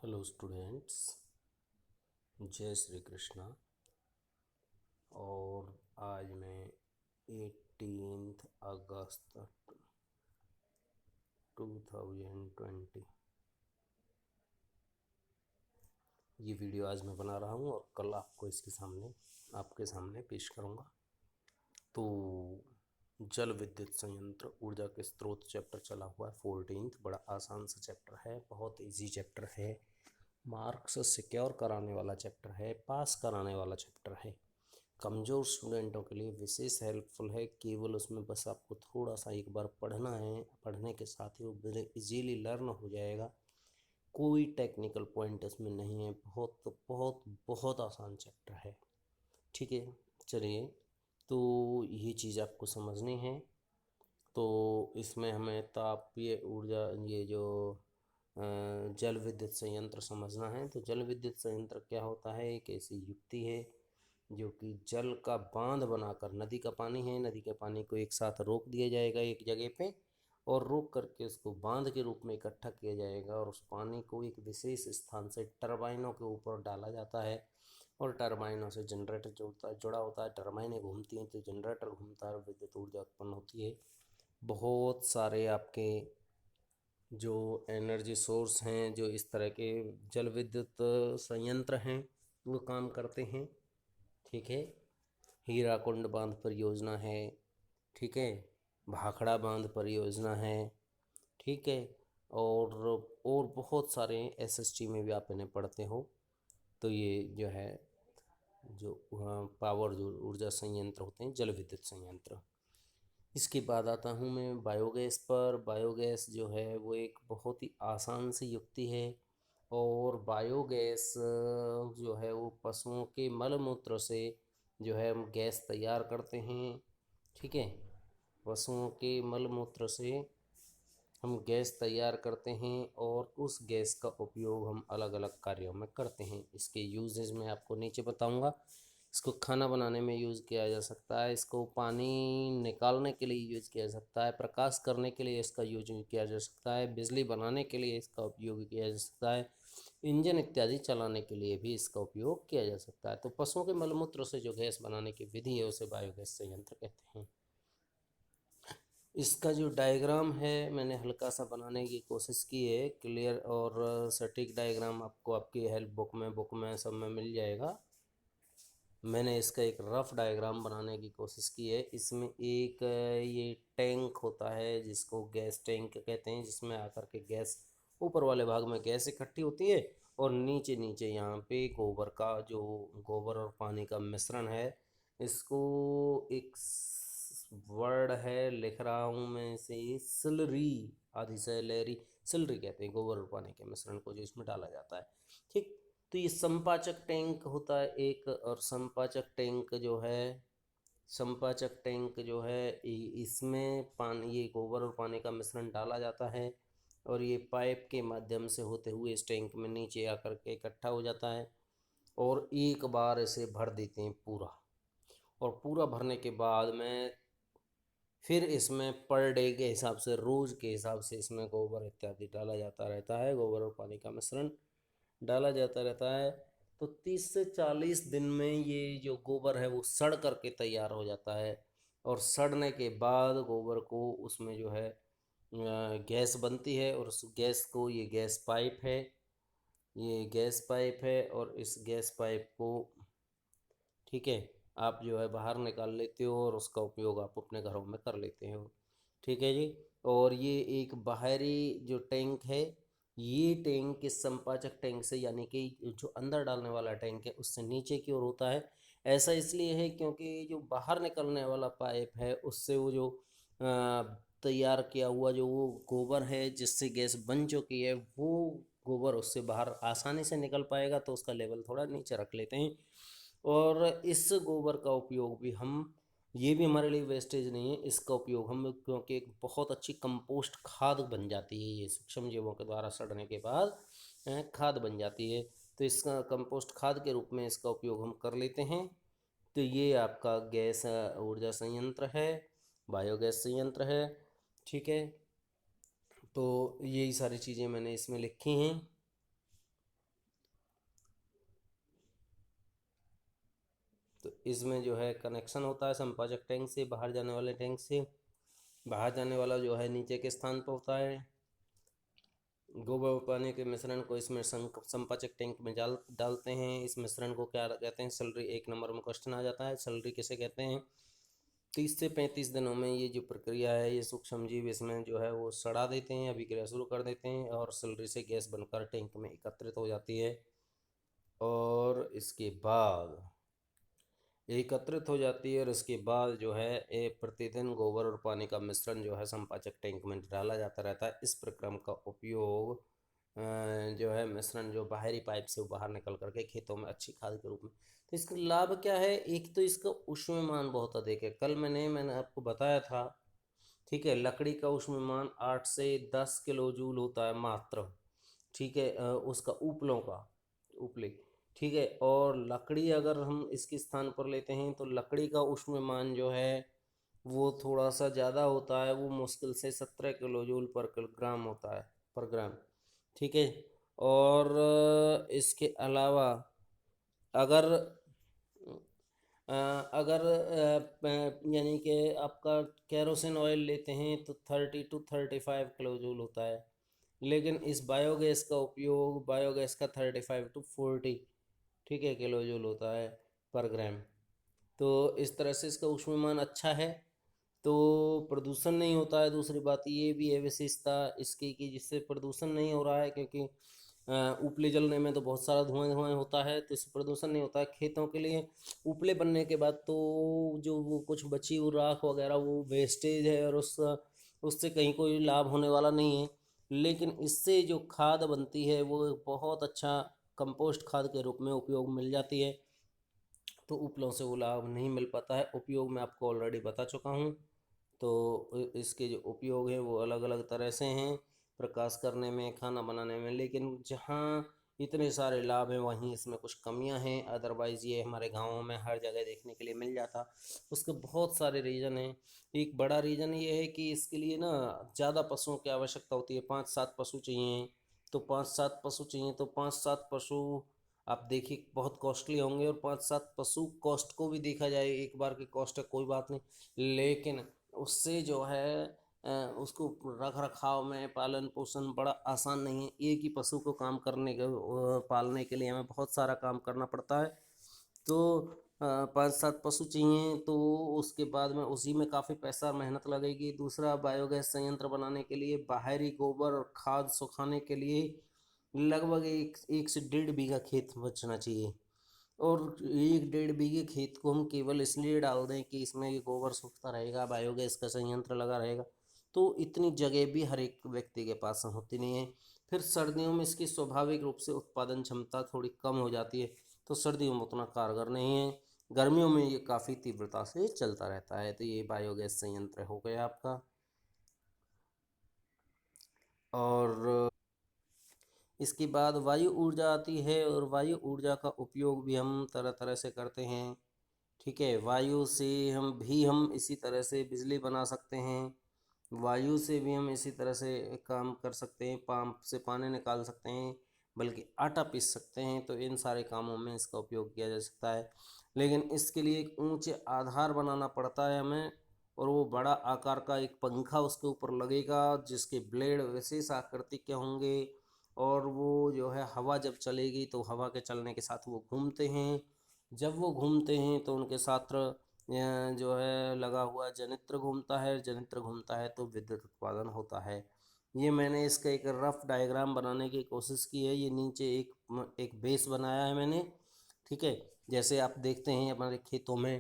Hello students, जय श्री कृष्णा। और आज मैं 18 अगस्त 2020 ये वीडियो आज मैं बना रहा हूँ और कल आपके सामने पेश करूँगा। तो जल विद्युत संयंत्र ऊर्जा के स्रोत चैप्टर चला हुआ है 14th। बड़ा आसान सा चैप्टर है, बहुत इजी चैप्टर है, मार्क्स सिक्योर कराने वाला चैप्टर है, पास कराने वाला चैप्टर है, कमज़ोर स्टूडेंटों के लिए विशेष हेल्पफुल है। केवल उसमें बस आपको थोड़ा सा एक बार पढ़ना है, पढ़ने के साथ ही वो इजीली लर्न हो जाएगा। कोई टेक्निकल पॉइंट इसमें नहीं है, बहुत बहुत बहुत आसान चैप्टर है। ठीक है, चलिए, तो ये चीज़ आपको समझनी है। तो इसमें हमें तापीय ऊर्जा, ये जो जल विद्युत संयंत्र समझना है। तो जल विद्युत संयंत्र क्या होता है? एक ऐसी युक्ति है जो कि जल का बांध बनाकर, नदी का पानी है, नदी के पानी को एक साथ रोक दिया जाएगा एक जगह पे, और रोक करके उसको बांध के रूप में इकट्ठा किया जाएगा, और उस पानी को एक विशेष स्थान से टरबाइनों के ऊपर डाला जाता है, और टरबाइनों से जनरेटर जुड़ा होता है। टरबाइनें घूमती हैं तो जनरेटर घूमता है, विद्युत ऊर्जा उत्पन्न होती है। बहुत सारे आपके जो एनर्जी सोर्स हैं, जो इस तरह के जल विद्युत संयंत्र हैं, वो काम करते हैं। ठीक है, हीराकुंड बांध परियोजना है, ठीक है, भाखड़ा बांध परियोजना है, ठीक है, और बहुत सारे एसएसटी में भी आप इन्हें पढ़ते हो। तो ये जो है, जो पावर, जो ऊर्जा संयंत्र होते हैं, जल विद्युत संयंत्र। इसके बाद आता हूँ मैं बायोगैस पर। बायोगैस जो है वो एक बहुत ही आसान सी युक्ति है, और बायोगैस जो है वो पशुओं के मल मूत्र से जो है हम गैस तैयार करते हैं। ठीक है, पशुओं के मल मूत्र से हम गैस तैयार करते हैं, और उस गैस का उपयोग हम अलग अलग कार्यों में करते हैं। इसके यूजेज मैं आपको नीचे बताऊंगा। इसको खाना बनाने में यूज़ किया जा सकता है, इसको पानी निकालने के लिए यूज़ किया जा सकता है, प्रकाश करने के लिए इसका यूज किया जा सकता है, बिजली बनाने के लिए इसका उपयोग किया जा सकता है, इंजन इत्यादि चलाने के लिए भी इसका उपयोग किया जा सकता है। तो पशुओं के मलमूत्र से जो गैस बनाने की विधि है उसे बायोगैस संयंत्र कहते हैं। इसका जो डायग्राम है मैंने हल्का सा बनाने की कोशिश की है। क्लियर और सटीक डायग्राम आपको आपकी हेल्प बुक में सब में मिल जाएगा। मैंने इसका एक रफ डायग्राम बनाने की कोशिश की है। इसमें एक ये टैंक होता है जिसको गैस टैंक कहते हैं, जिसमें आकर के गैस, ऊपर वाले भाग में गैस इकट्ठी होती है, और नीचे नीचे यहाँ पे गोबर का, जो गोबर और पानी का मिश्रण है, इसको एक वर्ड है, लिख रहा हूँ मैं इसे, सिलरी, आधी सैलरी, सिलरी कहते हैं गोबर और पानी के मिश्रण को जो इसमें डाला जाता है। ठीक, तो ये संपाचक टैंक होता है एक, और संपाचक टैंक जो है इसमें पानी, ये गोबर और पानी का मिश्रण डाला जाता है, और ये पाइप के माध्यम से होते हुए इस टैंक में नीचे आकर के इकट्ठा हो जाता है, और एक बार इसे भर देते हैं पूरा। और पूरा भरने के बाद में फिर इसमें पर डे के हिसाब से, रोज़ के हिसाब से इसमें गोबर इत्यादि डाला जाता रहता है, गोबर और पानी का मिश्रण डाला जाता रहता है। तो 30 से 40 दिन में ये जो गोबर है वो सड़ करके तैयार हो जाता है, और सड़ने के बाद गोबर को उसमें जो है गैस बनती है, और उस गैस को, ये गैस पाइप है, ये गैस पाइप है, और इस गैस पाइप को, ठीक है, आप जो है बाहर निकाल लेते हो, और उसका उपयोग आप अपने घरों में कर लेते हो। ठीक है जी। और ये एक बाहरी जो टैंक है, ये टैंक इस संपाचक टैंक से, यानी कि जो अंदर डालने वाला टैंक है उससे नीचे की ओर होता है। ऐसा इसलिए है क्योंकि जो बाहर निकलने वाला पाइप है उससे वो जो तैयार किया हुआ जो वो गोबर है जिससे गैस बन चुकी है, वो गोबर उससे बाहर आसानी से निकल पाएगा, तो उसका लेवल थोड़ा नीचे रख लेते हैं। और इस गोबर का उपयोग भी हम, ये भी हमारे लिए वेस्टेज नहीं है, इसका उपयोग हम, क्योंकि एक बहुत अच्छी कंपोस्ट खाद बन जाती है, ये सूक्ष्म जीवों के द्वारा सड़ने के बाद खाद बन जाती है, तो इसका कंपोस्ट खाद के रूप में इसका उपयोग हम कर लेते हैं। तो ये आपका गैस ऊर्जा संयंत्र है, बायोगैस संयंत्र है। ठीक है, तो यही सारी चीज़ें मैंने इसमें लिखी हैं। तो इसमें जो है कनेक्शन होता है संपाचक टैंक से बाहर जाने वाले टैंक से। बाहर जाने वाला जो है नीचे के स्थान पर होता है। गोबर और पानी के मिश्रण को इसमें संपाचक टैंक में डालते हैं। इस मिश्रण को क्या कहते हैं? स्लरी। 1 नंबर में क्वेश्चन आ जाता है, स्लरी किसे कहते हैं? 30 से 35 दिनों में ये जो प्रक्रिया है, ये सूक्ष्म जीव इसमें जो है वो सड़ा देते हैं, अभिक्रिया शुरू कर देते हैं और स्लरी से गैस बनकर टैंक में एकत्रित हो जाती है। और इसके बाद एकत्रित हो जाती है और इसके बाद जो है प्रतिदिन गोबर और पानी का मिश्रण जो है संपाचक टैंक में डाला जाता रहता है। इस प्रक्रम का उपयोग जो है मिश्रण जो बाहरी पाइप से बाहर निकल करके खेतों में अच्छी खाद के रूप में। तो इसका लाभ क्या है? एक तो इसका ऊष्मीयमान बहुत अधिक है। कल मैंने आपको बताया था, ठीक है, लकड़ी का ऊष्मीयमान 8 से 10 किलो जूल होता है मात्र, ठीक है, उसका उपलों का उपले, ठीक है। और लकड़ी अगर हम इसके स्थान पर लेते हैं तो लकड़ी का ऊष्मीयमान जो है वो थोड़ा सा ज़्यादा होता है, वो मुश्किल से 17 किलो जूल पर किलोग्राम होता है, पर ग्राम, ठीक है। और इसके अलावा अगर अगर यानी कि आपका केरोसिन ऑयल लेते हैं तो 30 to 35 किलो जूल होता है, लेकिन इस बायोगैस का उपयोग, बायोगैस का 35 to 40, ठीक है, किलो जूल होता है पर ग्राम। तो इस तरह से इसका ऊष्मीयमान अच्छा है, तो प्रदूषण नहीं होता है। दूसरी बात ये भी है विशेषता इसकी कि जिससे प्रदूषण नहीं हो रहा है, क्योंकि उपले जलने में तो बहुत सारा धुआं धुआं होता है, तो इससे प्रदूषण नहीं होता है। खेतों के लिए उपले बनने के बाद तो जो वो कुछ बची हुई राख वगैरह वो वेस्टेज है और उससे कहीं कोई लाभ होने वाला नहीं है। लेकिन इससे जो खाद बनती है वो बहुत अच्छा कंपोस्ट खाद के रूप में उपयोग मिल जाती है। तो उपलों से वो लाभ नहीं मिल पाता है। उपयोग मैं आपको ऑलरेडी बता चुका हूँ। तो इसके जो उपयोग हैं वो अलग अलग तरह से हैं, प्रकाश करने में, खाना बनाने में। लेकिन जहाँ इतने सारे लाभ हैं वहीं इसमें कुछ कमियां हैं। अदरवाइज़ ये हमारे गाँवों में हर जगह देखने के लिए मिल जाता। उसके बहुत सारे रीज़न हैं। एक बड़ा रीज़न ये है कि इसके लिए ना ज़्यादा पशुओं की आवश्यकता होती है। 5-7 पशु चाहिए, तो 5-7 पशु चाहिए, तो 5-7 पशु आप देखिए बहुत कॉस्टली होंगे। और 5-7 पशु कॉस्ट को भी देखा जाए, एक बार की कॉस्ट है कोई बात नहीं, लेकिन उससे जो है उसको रख रखाव में पालन पोषण बड़ा आसान नहीं है। एक ही पशु को काम करने के पालने के लिए हमें बहुत सारा काम करना पड़ता है। तो 5-7 पशु चाहिए, तो उसके बाद में उसी में काफ़ी पैसा मेहनत लगेगी। दूसरा, बायोगैस संयंत्र बनाने के लिए बाहरी गोबर और खाद सुखाने के लिए लगभग एक से 1.5 बीघा खेत बचना चाहिए। और 1-1.5 बीघे खेत को हम केवल इसलिए डाल दें कि इसमें ये गोबर सूखता रहेगा, बायोगैस का संयंत्र लगा रहेगा, तो इतनी जगह भी हर एक व्यक्ति के पास होती नहीं है। फिर सर्दियों में इसकी स्वाभाविक रूप से उत्पादन क्षमता थोड़ी कम हो जाती है, तो सर्दियों में उतना कारगर नहीं है। गर्मियों में ये काफ़ी तीव्रता से चलता रहता है। तो ये बायोगैस संयंत्र हो गया आपका। और इसके बाद वायु ऊर्जा आती है, और वायु ऊर्जा का उपयोग भी हम तरह तरह से करते हैं, ठीक है। वायु से हम इसी तरह से बिजली बना सकते हैं। वायु से भी हम इसी तरह से काम कर सकते हैं, पंप से पानी निकाल सकते हैं, बल्कि आटा पीस सकते हैं। तो इन सारे कामों में इसका उपयोग किया जा सकता है। लेकिन इसके लिए एक ऊंचे आधार बनाना पड़ता है हमें, और वो बड़ा आकार का एक पंखा उसके ऊपर लगेगा जिसके ब्लेड विशेष आकृति के होंगे। और वो जो है हवा जब चलेगी तो हवा के चलने के साथ वो घूमते हैं। जब वो घूमते हैं तो उनके साथ जो है लगा हुआ जनित्र घूमता है। जनित्र घूमता है तो विद्युत उत्पादन होता है। ये मैंने इसका एक रफ डायग्राम बनाने की कोशिश की है। ये नीचे एक बेस बनाया है मैंने, ठीक है। जैसे आप देखते हैं हमारे खेतों में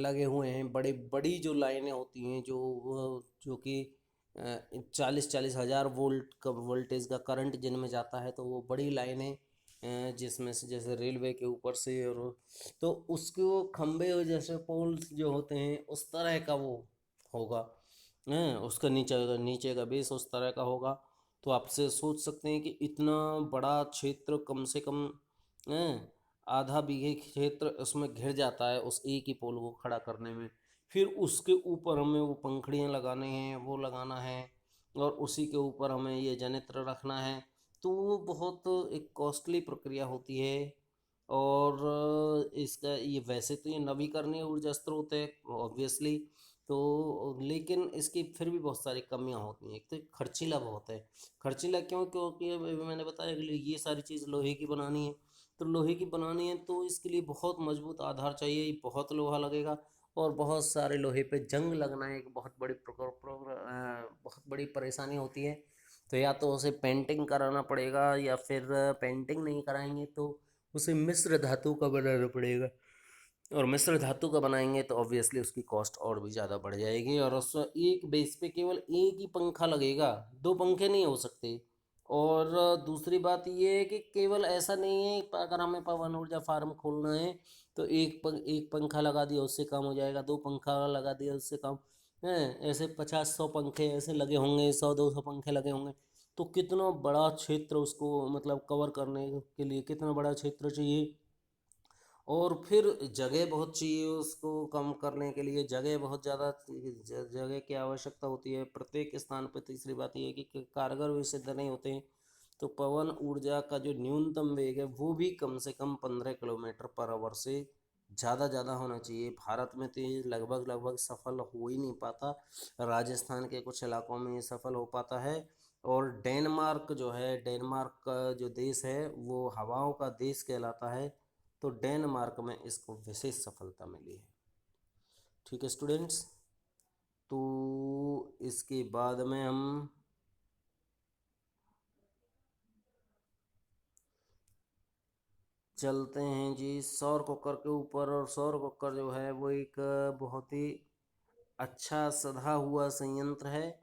लगे हुए हैं बड़ी बड़ी जो लाइनें होती हैं, जो कि 40-40 हज़ार वोल्ट का वोल्टेज का करंट जिनमें जाता है, तो वो बड़ी लाइनें जिसमें से जैसे रेलवे के ऊपर से, और तो उसको खंबे और जैसे पोल्स जो होते हैं उस तरह का वो होगा। उसका नीचे का बेस उस तरह का होगा। तो आपसे सोच सकते हैं कि इतना बड़ा क्षेत्र, कम से कम हैं, आधा बीघे क्षेत्र उसमें घिर जाता है उस एक ही पोल को खड़ा करने में। फिर उसके ऊपर हमें वो पंखड़ियाँ लगाने हैं, वो लगाना है, और उसी के ऊपर हमें ये जनित्र रखना है। तो वो बहुत एक कॉस्टली प्रक्रिया होती है। और इसका ये वैसे तो ये नवीकरणीय ऊर्जा स्रोत है ऑब्वियसली, तो लेकिन इसकी फिर भी बहुत सारी कमियां होती हैं। एक तो खर्चीला बहुत है। खर्चीला क्यों? क्योंकि अभी मैंने बताया कि ये सारी चीज़ लोहे की बनानी है, तो लोहे की बनानी है तो इसके लिए बहुत मजबूत आधार चाहिए, बहुत लोहा लगेगा और बहुत सारे लोहे पे जंग लगना एक बहुत बड़ी बहुत बड़ी परेशानी होती है। तो या तो उसे पेंटिंग कराना पड़ेगा या फिर पेंटिंग नहीं कराएंगे तो उसे मिश्र धातु का बनाना पड़ेगा, और मिश्र धातु का बनाएंगे तो ऑब्वियसली उसकी कॉस्ट और भी ज़्यादा बढ़ जाएगी, और उस एक बेस पे केवल एक ही पंखा लगेगा, दो पंखे नहीं हो सकते। और दूसरी बात ये है कि केवल ऐसा नहीं है अगर हमें पवन ऊर्जा फार्म खोलना है तो एक पंखा लगा दिया उससे काम हो जाएगा, दो पंखा लगा दिया उससे काम है, ऐसे 50-100 पंखे ऐसे लगे होंगे, 100-200 पंखे लगे होंगे, तो कितना बड़ा क्षेत्र उसको मतलब कवर करने के लिए कितना बड़ा क्षेत्र चाहिए। और फिर जगह बहुत चाहिए उसको कम करने के लिए, जगह बहुत ज़्यादा जगह की आवश्यकता होती है प्रत्येक स्थान पर। तीसरी बात यह है कि कारगर भी सिद्ध नहीं होते हैं। तो पवन ऊर्जा का जो न्यूनतम वेग है वो भी कम से कम 15 किलोमीटर पर आवर से ज़्यादा होना चाहिए। भारत में तो ये लगभग लगभग सफल हो ही नहीं पाता, राजस्थान के कुछ इलाकों में ये सफल हो पाता है। और डेनमार्क जो है, डेनमार्क का जो देश है वो हवाओं का देश कहलाता है, तो डेनमार्क में इसको विशेष सफलता मिली है। ठीक है स्टूडेंट्स, तो इसके बाद में हम चलते हैं जी सौर कुकर के ऊपर। और सौर कुकर जो है वो एक बहुत ही अच्छा सधा हुआ संयंत्र है,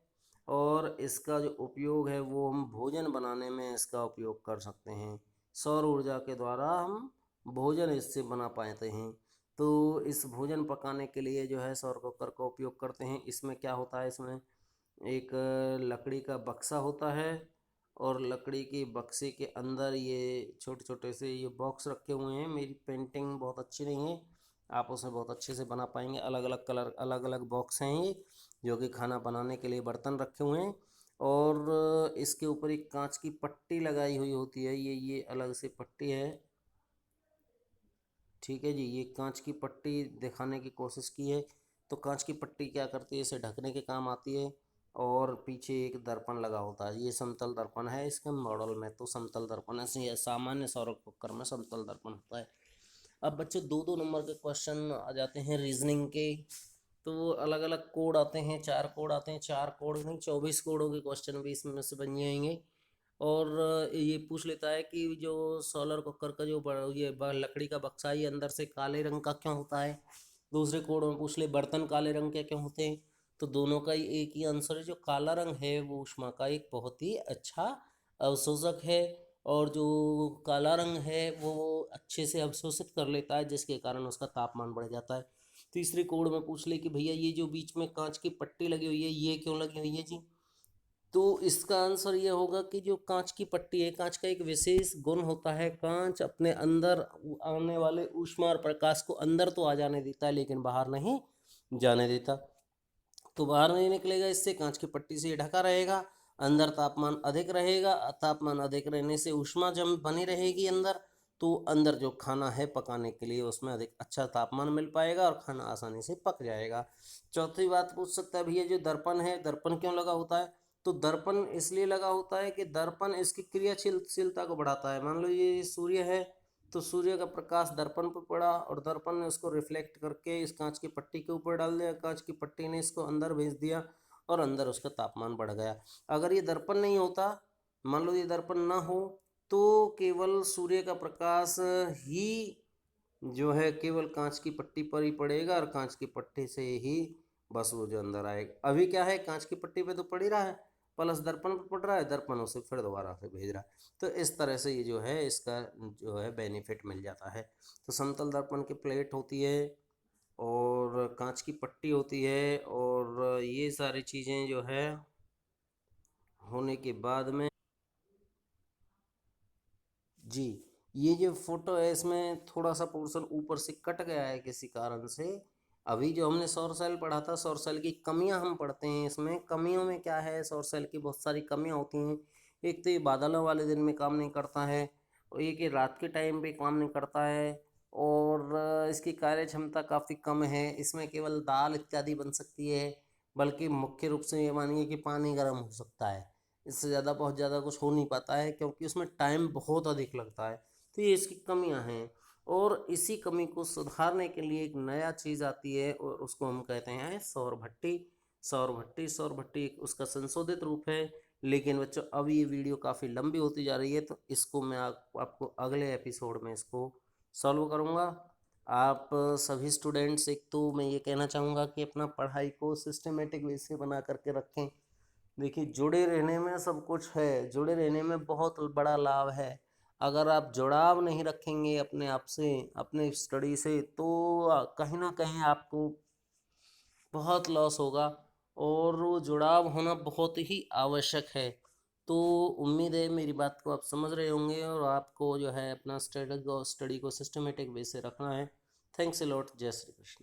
और इसका जो उपयोग है वो हम भोजन बनाने में इसका उपयोग कर सकते हैं। सौर ऊर्जा के द्वारा हम भोजन इससे बना पाते हैं। तो इस भोजन पकाने के लिए जो है सौर कुकर का उपयोग करते हैं। इसमें क्या होता है, इसमें एक लकड़ी का बक्सा होता है, और लकड़ी के बक्से के अंदर ये छोटे छोटे से ये बॉक्स रखे हुए हैं। मेरी पेंटिंग बहुत अच्छी नहीं है, आप उसे बहुत अच्छे से बना पाएंगे। अलग अलग कलर अलग अलग बॉक्स हैं ये, जो कि खाना बनाने के लिए बर्तन रखे हुए हैं। और इसके ऊपर एक कांच की पट्टी लगाई हुई होती है, ये अलग से पट्टी है। ठीक है जी, ये कांच की पट्टी दिखाने की कोशिश की है। तो कांच की पट्टी क्या करती है, इसे ढकने के काम आती है। और पीछे एक दर्पण लगा होता है, ये समतल दर्पण है। इसके मॉडल में तो समतल दर्पण ऐसे सामान्य सौर कुकर में समतल दर्पण होता है। अब बच्चों 2-2 नंबर के क्वेश्चन आ जाते हैं रीजनिंग के। तो अलग अलग कोड आते हैं, 4 कोड आते हैं, 4 कोड नहीं 24 कोडों के क्वेश्चन भी इसमें से बन जाएंगे। और ये पूछ लेता है कि जो सोलर कुकर का जो लकड़ी का बक्सा है ये अंदर से काले रंग का क्यों होता है। दूसरे कोड में पूछ ले बर्तन काले रंग के क्यों होते हैं। तो दोनों का ही एक ही आंसर है, जो काला रंग है वो ऊष्मा का एक बहुत ही अच्छा अवशोषक है, और जो काला रंग है वो अच्छे से अवशोषित कर लेता है, जिसके कारण उसका तापमान बढ़ जाता है। तीसरे कोड में पूछ ले कि भैया ये जो बीच में कांच की पट्टी लगी हुई है ये क्यों लगी हुई है जी। तो इसका आंसर ये होगा कि जो कांच की पट्टी है, कांच का एक विशेष गुण होता है, कांच अपने अंदर आने वाले ऊष्मा और प्रकाश को अंदर तो आ जाने देता है लेकिन बाहर नहीं जाने देता। तो बाहर नहीं निकलेगा, इससे कांच की पट्टी से ये ढका रहेगा। अंदर तापमान अधिक रहेगा, तापमान अधिक रहने से ऊष्मा जम बनी रहेगी अंदर, तो अंदर जो खाना है पकाने के लिए उसमें अधिक अच्छा तापमान मिल पाएगा और खाना आसानी से पक जाएगा। चौथी बात पूछ सकता है भैया जो दर्पण है, दर्पण क्यों लगा होता है। तो दर्पण इसलिए लगा होता है कि दर्पण इसकी क्रियाशीलता को बढ़ाता है। मान लो ये सूर्य है, तो सूर्य का प्रकाश दर्पण पर पड़ा और दर्पण ने उसको रिफ्लेक्ट करके इस कांच की पट्टी के ऊपर डाल दिया, कांच की पट्टी ने इसको अंदर भेज दिया और अंदर उसका तापमान बढ़ गया। अगर ये दर्पण नहीं होता, मान लो ये दर्पण ना हो, तो केवल सूर्य का प्रकाश ही जो है केवल कांच की पट्टी पर ही पड़ेगा और कांच की पट्टी से ही बस वो जो अंदर आएगा। अभी क्या है, कांच की पट्टी पे तो पड़ ही रहा है, प्लस दर्पण पर पड़ रहा है, दर्पण उसे फिर दोबारा से भेज रहा है। तो इस तरह से ये जो है इसका जो है बेनिफिट मिल जाता है। तो समतल दर्पण की प्लेट होती है और कांच की पट्टी होती है, और ये सारी चीज़ें जो है होने के बाद में जी, ये जो फोटो है इसमें थोड़ा सा पोर्शन ऊपर से कट गया है किसी कारण से। अभी जो हमने सौर सेल पढ़ा था, सौर सेल की कमियां हम पढ़ते हैं। इसमें कमियों में क्या है, सौर सेल की बहुत सारी कमियां होती हैं। एक तो ये बादलों वाले दिन में काम नहीं करता है, और ये कि रात के टाइम पे काम नहीं करता है, और इसकी कार्य क्षमता काफ़ी कम है। इसमें केवल दाल इत्यादि बन सकती है, बल्कि मुख्य रूप से ये मानिए कि पानी गर्म हो सकता है। इससे ज़्यादा बहुत ज़्यादा कुछ हो नहीं पाता है, क्योंकि उसमें टाइम बहुत अधिक लगता है। तो ये इसकी कमियां हैं, और इसी कमी को सुधारने के लिए एक नया चीज़ आती है, और उसको हम कहते हैं सौर भट्टी। सौर भट्टी उसका संशोधित रूप है। लेकिन बच्चों, अब ये वीडियो काफ़ी लंबी होती जा रही है, तो इसको मैं आपको अगले एपिसोड में इसको सॉल्व करूँगा। आप सभी स्टूडेंट्स, एक तो मैं ये कहना चाहूँगा कि अपना पढ़ाई को सिस्टमेटिक वे से बना करके रखें। देखिए, जुड़े रहने में सब कुछ है, जुड़े रहने में बहुत बड़ा लाभ है। अगर आप जुड़ाव नहीं रखेंगे अपने आप से, अपने स्टडी से, तो कहीं ना कहीं आपको बहुत लॉस होगा, और वो जुड़ाव होना बहुत ही आवश्यक है। तो उम्मीद है मेरी बात को आप समझ रहे होंगे, और आपको जो है अपना स्टडी को सिस्टमेटिक वे से रखना है। Thanks a lot. जय श्री कृष्ण।